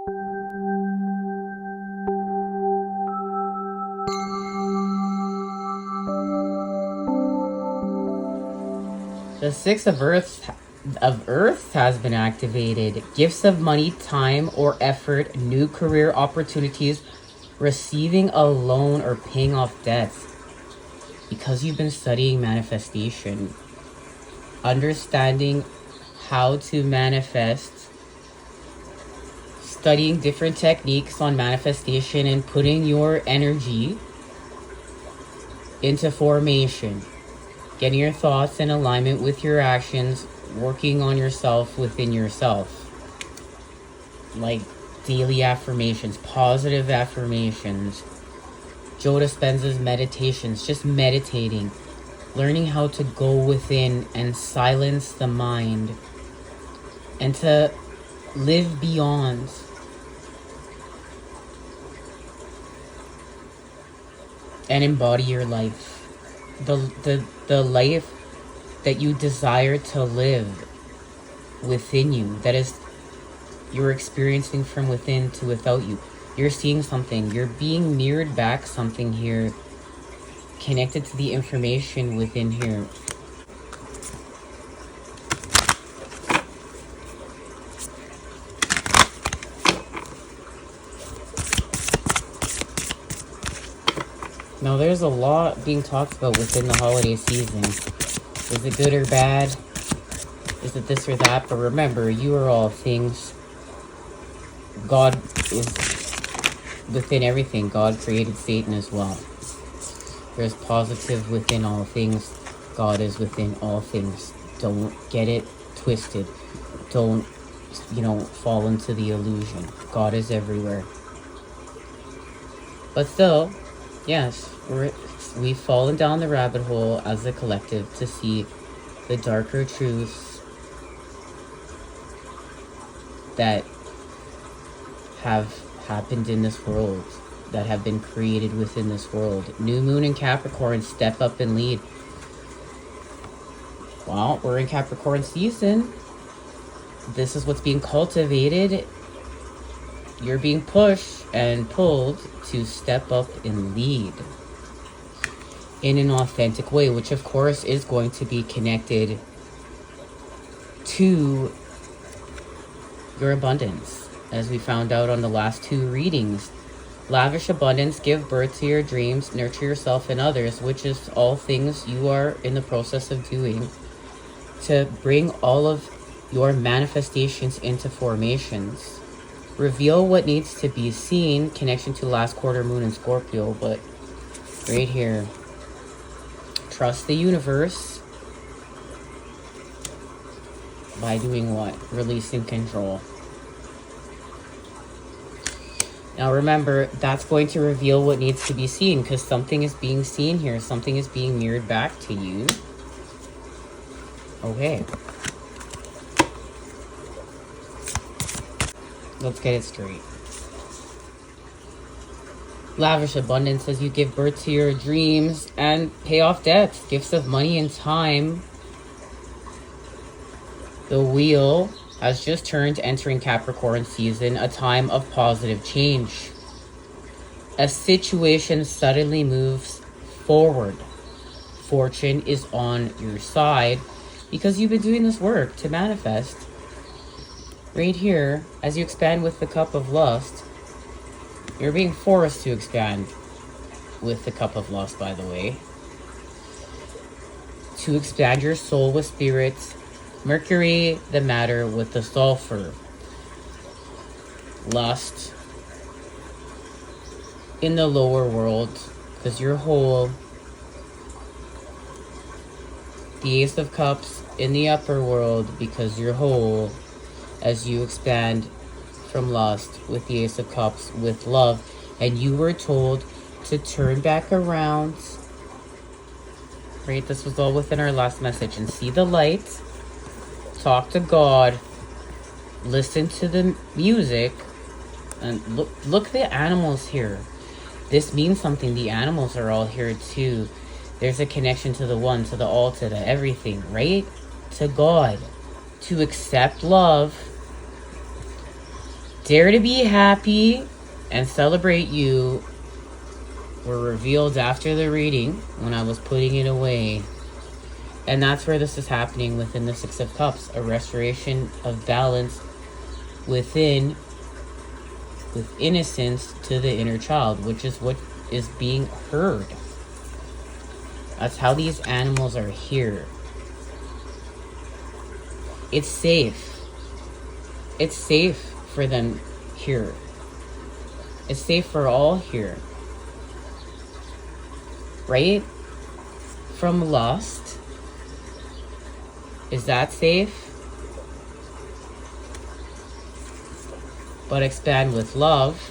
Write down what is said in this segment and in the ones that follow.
The Six of Earth has been activated. Gifts of money, time, or effort, new career opportunities, receiving a loan, or paying off debts. Because you've been studying manifestation, understanding how to manifest, studying different techniques on manifestation, and putting your energy into formation. Getting your thoughts in alignment with your actions, working on yourself within yourself. Like daily affirmations, positive affirmations. Joe Dispenza's meditations, just meditating. Learning how to go within and silence the mind. And to live beyond. And embody your life. The life that you desire to live within you, that is you're experiencing from within to without you. You're seeing something, you're being mirrored back something here, connected to the information within here. Now, there's a lot being talked about within the holiday season. Is it good or bad? Is it this or that? But remember, you are all things. God is within everything. God created Satan as well. There's positive within all things. God is within all things. Don't get it twisted. Don't, fall into the illusion. God is everywhere. But still, yes, we've fallen down the rabbit hole as a collective to see the darker truths that have happened in this world, that have been created within this world. New moon in Capricorn, step up and lead. Well, we're in Capricorn season. This is what's being cultivated. You're being pushed and pulled to step up and lead in an authentic way, which of course is going to be connected to your abundance, as we found out on the last two readings. Lavish abundance, give birth to your dreams, nurture yourself and others, which is all things you are in the process of doing to bring all of your manifestations into formations. Reveal what needs to be seen, connection to last quarter moon in Scorpio, but right here, trust the universe by doing what? Releasing control. Now remember, that's going to reveal what needs to be seen, because something is being seen here. Something is being mirrored back to you. Okay. Let's get it straight. Lavish abundance as you give birth to your dreams and pay off debts. Gifts of money and time. The wheel has just turned, entering Capricorn season, a time of positive change. A situation suddenly moves forward. Fortune is on your side because you've been doing this work to manifest. Right here, as you expand with the cup of lust, you're being forced to expand with the cup of lust, by the way. To expand your soul with spirits. Mercury, the matter with the sulfur. Lust in the lower world, because you're whole. The Ace of Cups in the upper world, because you're whole. As you expand from lust with the Ace of Cups with love, and you were told to turn back around, right? This was all within our last message. And see the light, talk to God, listen to the music, and look at the animals here. This means something. The animals are all here too. There's a connection to the one, to the all, to the everything, right? To God, to accept love. Dare to be happy and celebrate you were revealed after the reading when I was putting it away. And that's where this is happening within the Six of Cups. A restoration of balance within, with innocence to the inner child, which is what is being heard. That's how these animals are here. It's safe. It's safe for them here. It's safe for all here. Right? From lust. Is that safe? But expand with love,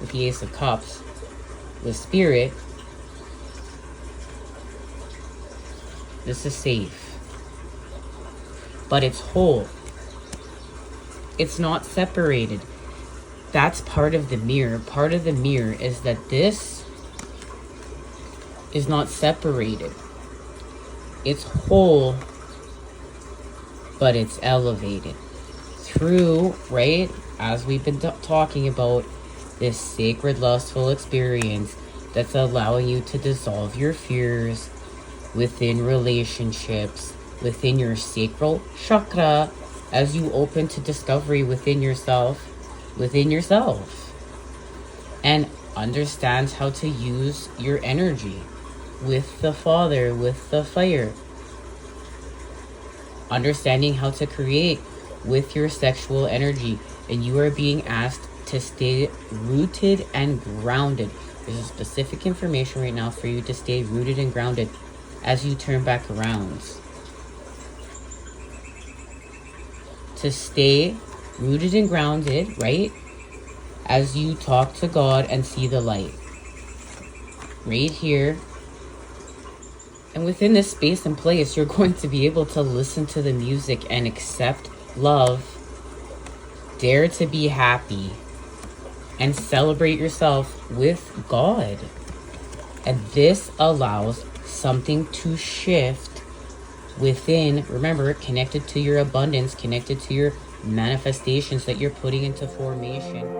with the Ace of Cups, with spirit. This is safe. But it's whole. It's not separated. That's part of the mirror. Part of the mirror is that this is not separated. It's whole, but it's elevated. Through, right, as we've been talking about, this sacred lustful experience that's allowing you to dissolve your fears within relationships, within your sacral chakra, as you open to discovery within yourself, and understands how to use your energy with the Father, with the fire. Understanding how to create with your sexual energy. And you are being asked to stay rooted and grounded. There's a specific information right now for you to stay rooted and grounded as you turn back around. To stay rooted and grounded, right? As you talk to God and see the light. Right here. And within this space and place, you're going to be able to listen to the music and accept love. Dare to be happy. And celebrate yourself with God. And this allows something to shift within. Remember, connected to your abundance, connected to your manifestations that you're putting into formation.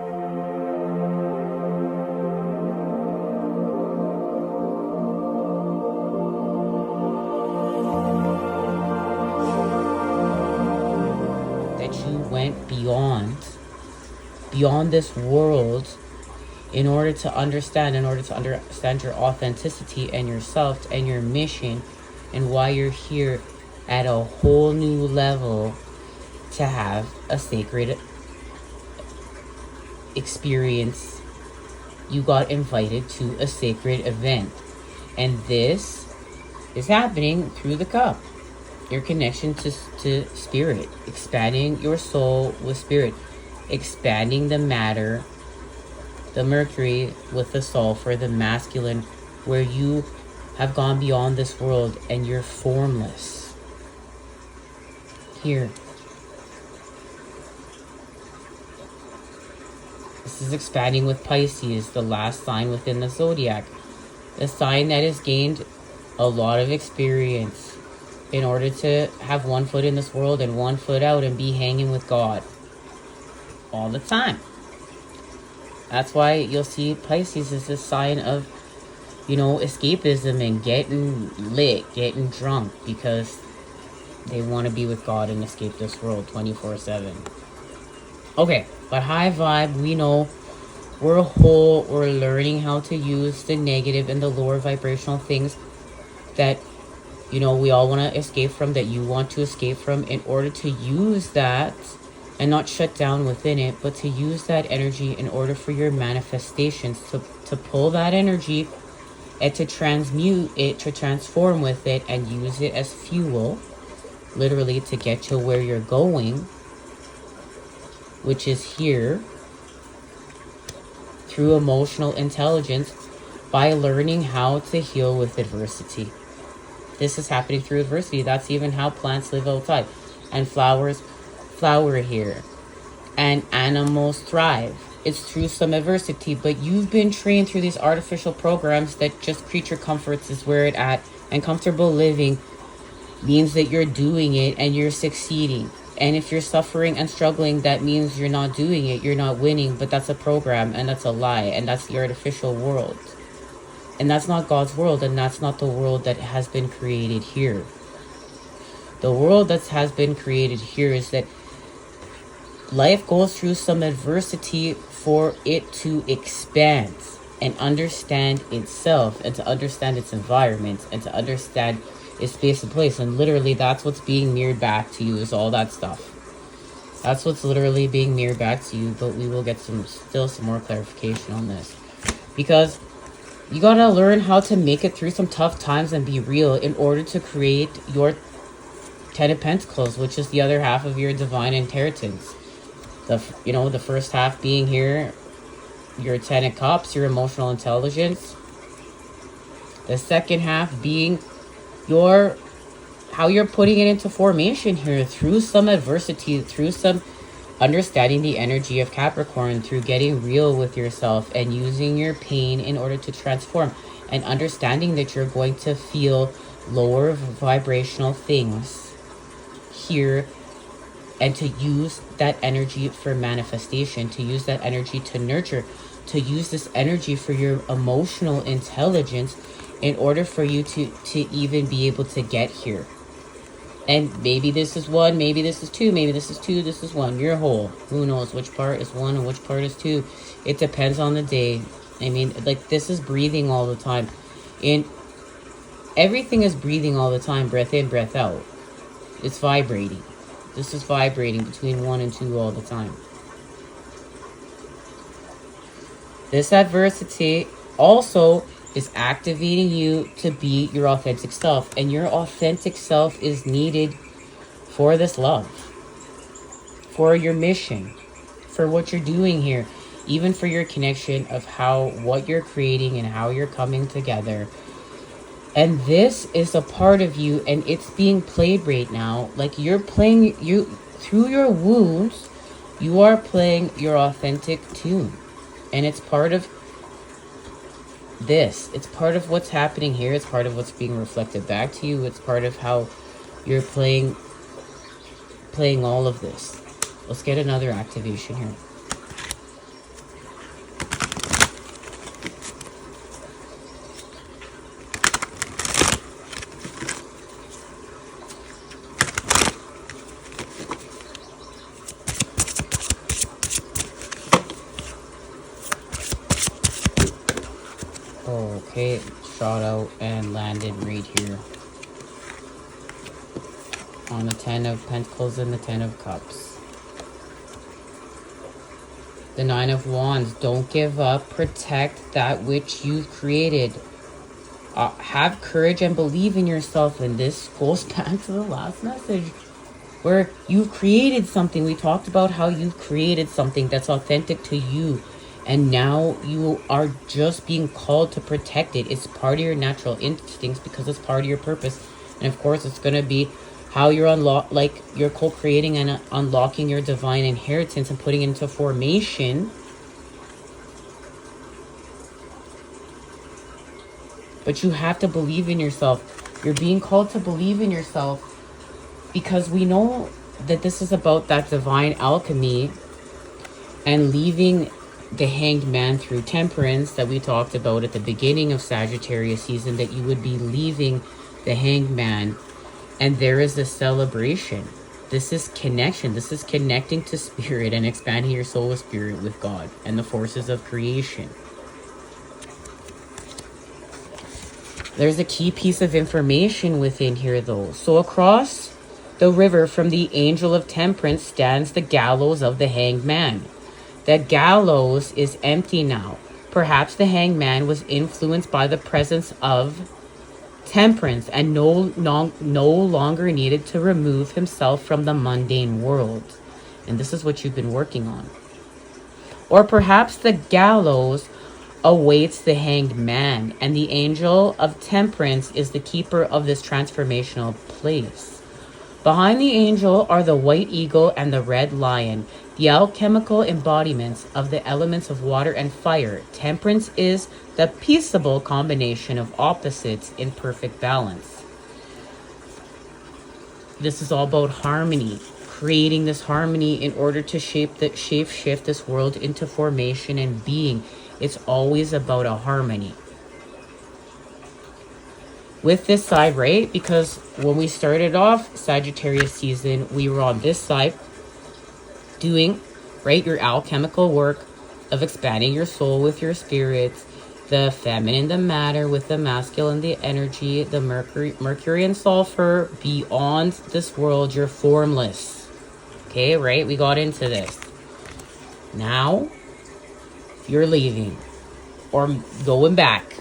Went beyond this world in order to understand your authenticity and yourself and your mission and why you're here at a whole new level to have a sacred experience. You got invited to a sacred event, and this is happening through the cup. Your connection to spirit, expanding your soul with spirit, expanding the matter, the Mercury with the sulfur, the masculine, where you have gone beyond this world and you're formless. Here. This is expanding with Pisces, the last sign within the zodiac. The sign that has gained a lot of experience in order to have one foot in this world and one foot out and be hanging with God all the time. That's why you'll see Pisces is a sign of, escapism and getting lit, getting drunk, because they want to be with God and escape this world 24/7. Okay, but high vibe, we know we're whole, we're learning how to use the negative and the lower vibrational things that we all want to escape from, that you want to escape from, in order to use that and not shut down within it, but to use that energy in order for your manifestations to pull that energy and to transmute it, to transform with it and use it as fuel, literally, to get to where you're going, which is here, through emotional intelligence, by learning how to heal with adversity. This is happening through adversity. That's even how plants live outside. And flowers flower here. And animals thrive. It's through some adversity. But you've been trained through these artificial programs that just creature comforts is where it's at. And comfortable living means that you're doing it and you're succeeding. And if you're suffering and struggling, that means you're not doing it, you're not winning. But that's a program, and that's a lie, and that's the artificial world. And that's not God's world, and that's not the world that has been created here. The world that has been created here is that life goes through some adversity for it to expand and understand itself, and to understand its environment, and to understand its space and place. And literally, that's what's being mirrored back to you, is all that stuff. That's what's literally being mirrored back to you. But we will get still some more clarification on this, because you gotta learn how to make it through some tough times and be real in order to create your Ten of Pentacles, which is the other half of your divine inheritance. The first half being here, your Ten of Cups, your emotional intelligence. The second half being how you're putting it into formation here through some adversity, through some understanding the energy of Capricorn, through getting real with yourself and using your pain in order to transform, and understanding that you're going to feel lower vibrational things here, and to use that energy for manifestation, to use that energy to nurture, to use this energy for your emotional intelligence in order for you to even be able to get here. And maybe this is one, maybe this is two, maybe this is two, this is one. You're whole. Who knows which part is one and which part is two? It depends on the day. I mean, like, this is breathing all the time. And everything is breathing all the time. Breath in, breath out. It's vibrating. This is vibrating between 1 and 2 all the time. This adversity also is activating you to be your authentic self. And your authentic self is needed for this love, for your mission, for what you're doing here, even for your connection of what you're creating and how you're coming together. And this is a part of you, and it's being played right now. Like, you're playing, through your wounds, you are playing your authentic tune. And it's part of this. It's part of what's happening here. It's part of what's being reflected back to you. It's part of how you're playing all of this. Let's get another activation here. Okay, shot out and landed right here on the 10 of Pentacles and the 10 of Cups. The 9 of Wands. Don't give up. Protect that which you've created. Have courage and believe in yourself. And this goes back to the last message, where you've created something. We talked about how you've created something that's authentic to you. And now you are just being called to protect it. It's part of your natural instincts, because it's part of your purpose. And of course, it's going to be how you're you're co-creating and unlocking your divine inheritance and putting it into formation. But you have to believe in yourself. You're being called to believe in yourself, because we know that this is about that divine alchemy and leaving the Hanged Man through temperance that we talked about at the beginning of Sagittarius season, that you would be leaving the Hanged Man. And there is a celebration. This is connection. This is connecting to spirit and expanding your soul with spirit, with God and the forces of creation. There's a key piece of information within here, though. So across the river from the Angel of Temperance stands the gallows of the Hanged Man. The gallows is empty now. Perhaps the Hanged Man was influenced by the presence of temperance and no longer needed to remove himself from the mundane world. And this is what you've been working on. Or perhaps the gallows awaits the Hanged Man, and the Angel of Temperance is the keeper of this transformational place. Behind the angel are the white eagle and the red lion, the alchemical embodiments of the elements of water and fire. Temperance is the peaceable combination of opposites in perfect balance. This is all about harmony, creating this harmony in order to shape shift this world into formation and being. It's always about a harmony. With this side, right? Because when we started off Sagittarius season, we were on this side doing, right, your alchemical work of expanding your soul with your spirits, the feminine, the matter with the masculine, the energy, the Mercury and sulfur, beyond this world, you're formless. Okay, right? We got into this. Now, you're leaving or going back.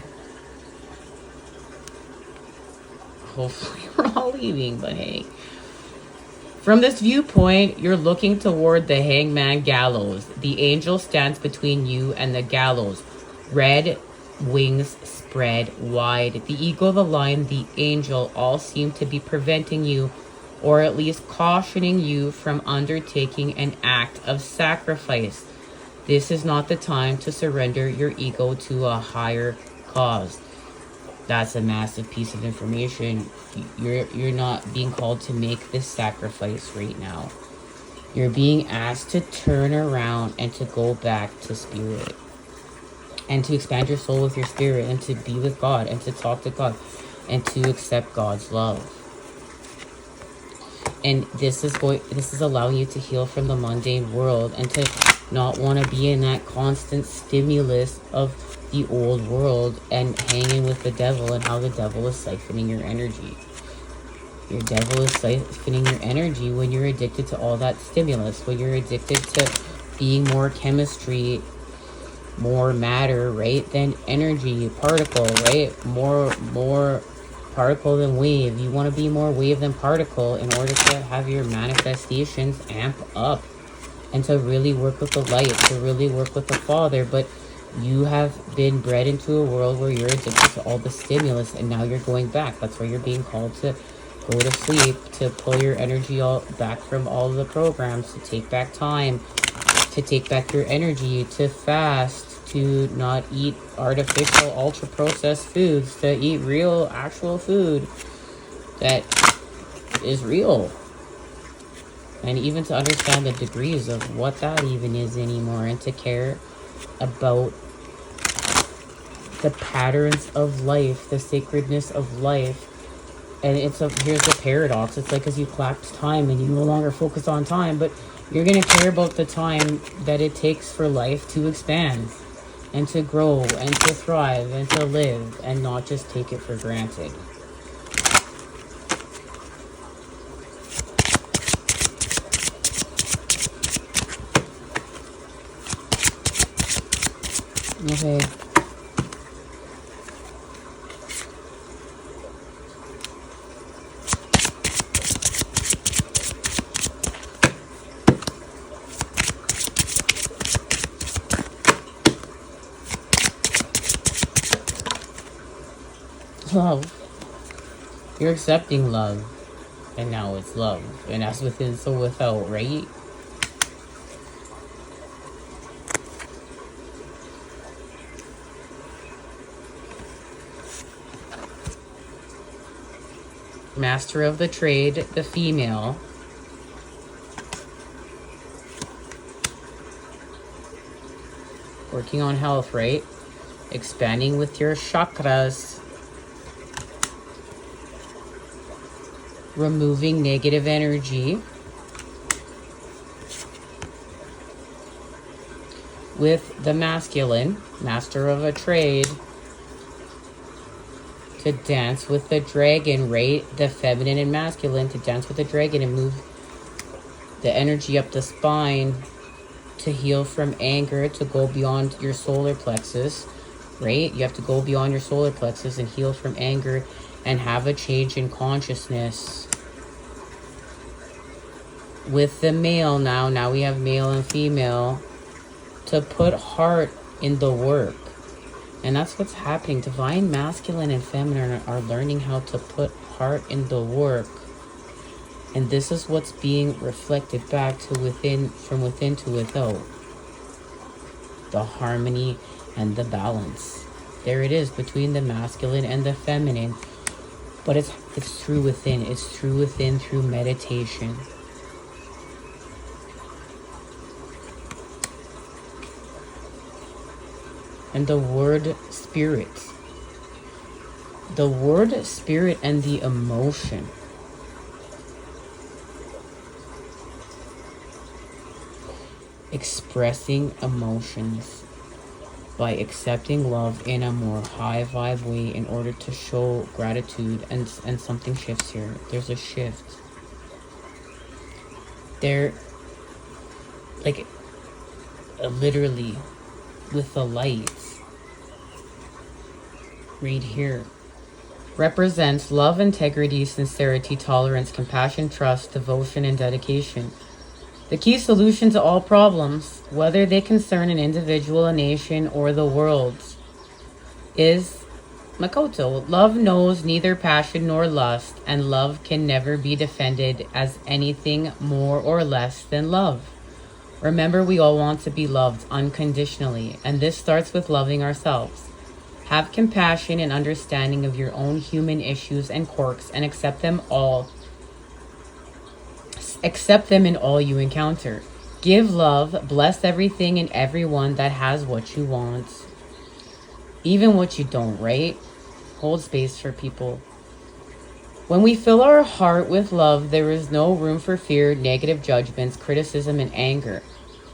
Hopefully we're all leaving, but hey. From this viewpoint, you're looking toward the hangman gallows. The angel stands between you and the gallows. Red wings spread wide. The eagle, the lion, the angel all seem to be preventing you, or at least cautioning you from undertaking an act of sacrifice. This is not the time to surrender your ego to a higher cause. That's a massive piece of information. You're not being called to make this sacrifice right now. You're being asked to turn around and to go back to spirit. And to expand your soul with your spirit, and to be with God, and to talk to God, and to accept God's love. And this is allowing you to heal from the mundane world, and to not want to be in that constant stimulus of the old world and hanging with the devil, and how the devil is siphoning your energy. Your devil is siphoning your energy when you're addicted to all that stimulus, when you're addicted to being more chemistry, more matter, right, than energy, particle, right? More particle than wave. You want to be more wave than particle in order to have your manifestations amp up, and to really work with the light, to really work with the Father. But you have been bred into a world where you're addicted to all the stimulus, and now you're going back. That's why you're being called to go to sleep, to pull your energy all back from all of the programs, to take back time, to take back your energy, to fast, to not eat artificial, ultra-processed foods, to eat real, actual food that is real. And even to understand the degrees of what that even is anymore, and to care about the patterns of life, the sacredness of life. And here's the paradox. It's like, as you collapse time and you no longer focus on time, but you're going to care about the time that it takes for life to expand and to grow and to thrive and to live, and not just take it for granted. Okay. Love. You're accepting love. And now it's love. And as within, so without, right? Master of the trade, the female. Working on health, right? Expanding with your chakras. Removing negative energy. With the masculine, master of a trade. To dance with the dragon, right? The feminine and masculine, to dance with the dragon and move the energy up the spine, to heal from anger, to go beyond your solar plexus, right? You have to go beyond your solar plexus and heal from anger and have a change in consciousness. With the male now we have male and female, to put heart in the work. And that's what's happening. Divine masculine and feminine are learning how to put heart in the work. And this is what's being reflected back to within, from within to without. The harmony and the balance. There it is, between the masculine and the feminine. But it's true within. It's true within through meditation. And the word spirit. The word spirit and the emotion. Expressing emotions by accepting love in a more high vibe way in order to show gratitude, and something shifts here. There's a shift. There, like, literally with the lights right here, represents love, integrity, sincerity, tolerance, compassion, trust, devotion, and dedication. The key solution to all problems, whether they concern an individual, a nation, or the world, is Makoto. Love knows neither passion nor lust, and love can never be defended as anything more or less than love. Remember, we all want to be loved unconditionally, and this starts with loving ourselves. Have compassion and understanding of your own human issues and quirks, and accept them all. Accept them in all you encounter. Give love, bless everything and everyone that has what you want. Even what you don't, right? Hold space for people. When we fill our heart with love, there is no room for fear, negative judgments, criticism, and anger.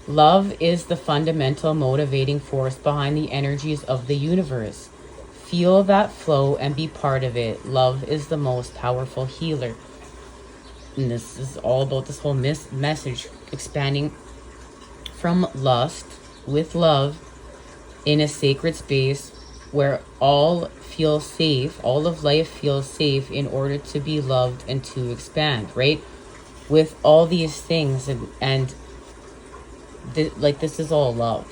Love is the fundamental motivating force behind the energies of the universe. Feel that flow and be part of it. Love is the most powerful healer. And this is all about this whole message, expanding from lust with love in a sacred space where all feel safe, all of life feels safe in order to be loved and to expand, right? With all these things, and like, this is all love.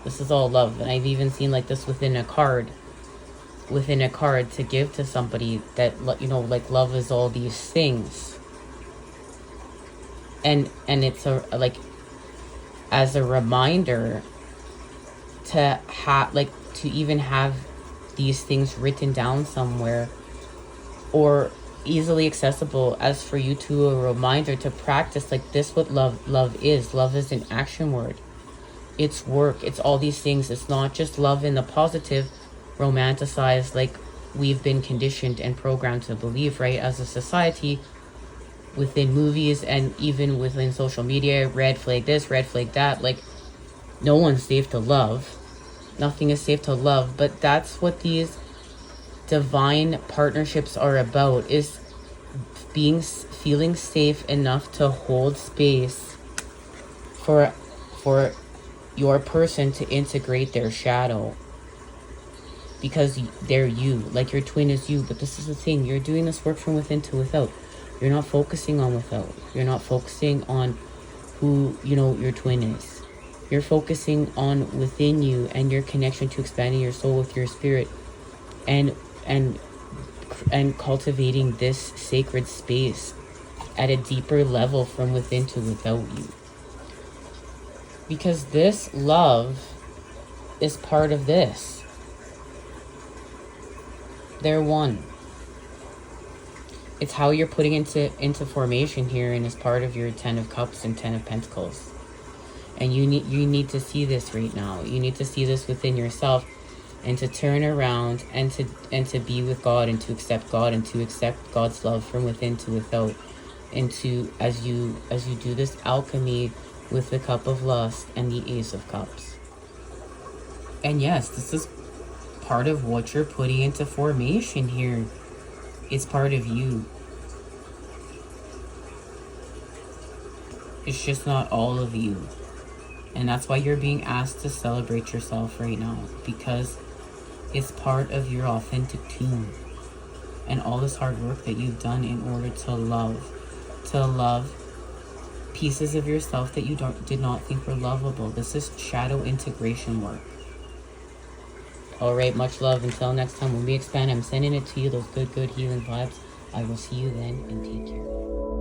This is all love. And I've even seen like this within a card to give to somebody, that, you know, like, love is all these things. And it's like, as a reminder to have, like, to even have these things written down somewhere, or easily accessible, as for you to a reminder to practice, like, this, what love is. Love is an action word. It's work. It's all these things. It's not just love in the positive, romanticized, like we've been conditioned and programmed to believe, right, as a society, within movies and even within social media. Red flag this, red flag that. Like, no one's safe to love. Nothing is safe to love. But that's what these divine partnerships are about, is feeling safe enough to hold space for your person to integrate their shadow, because they're you. Like, your twin is you. But this is the thing, you're doing this work from within to without. You're not focusing on without. You're not focusing on who, you know, your twin is. You're focusing on within you and your connection to expanding your soul with your spirit, and cultivating this sacred space at a deeper level from within to without you. Because this love is part of this. They're one. It's how you're putting into formation here, and is part of your 10 of Cups and 10 of Pentacles. And you need to see this right now. You need to see this within yourself, and to turn around and to be with God, and to accept God, and to accept God's love from within to without. And to, as you do this alchemy with the Cup of Lust and the Ace of Cups. And yes, this is part of what you're putting into formation here. It's part of you. It's just not all of you. And that's why you're being asked to celebrate yourself right now, because it's part of your authentic tune, and all this hard work that you've done in order to love pieces of yourself that you did not think were lovable. This is shadow integration work. Alright, much love. Until next time, when we expand, I'm sending it to you, those good healing vibes. I will see you then, and take care.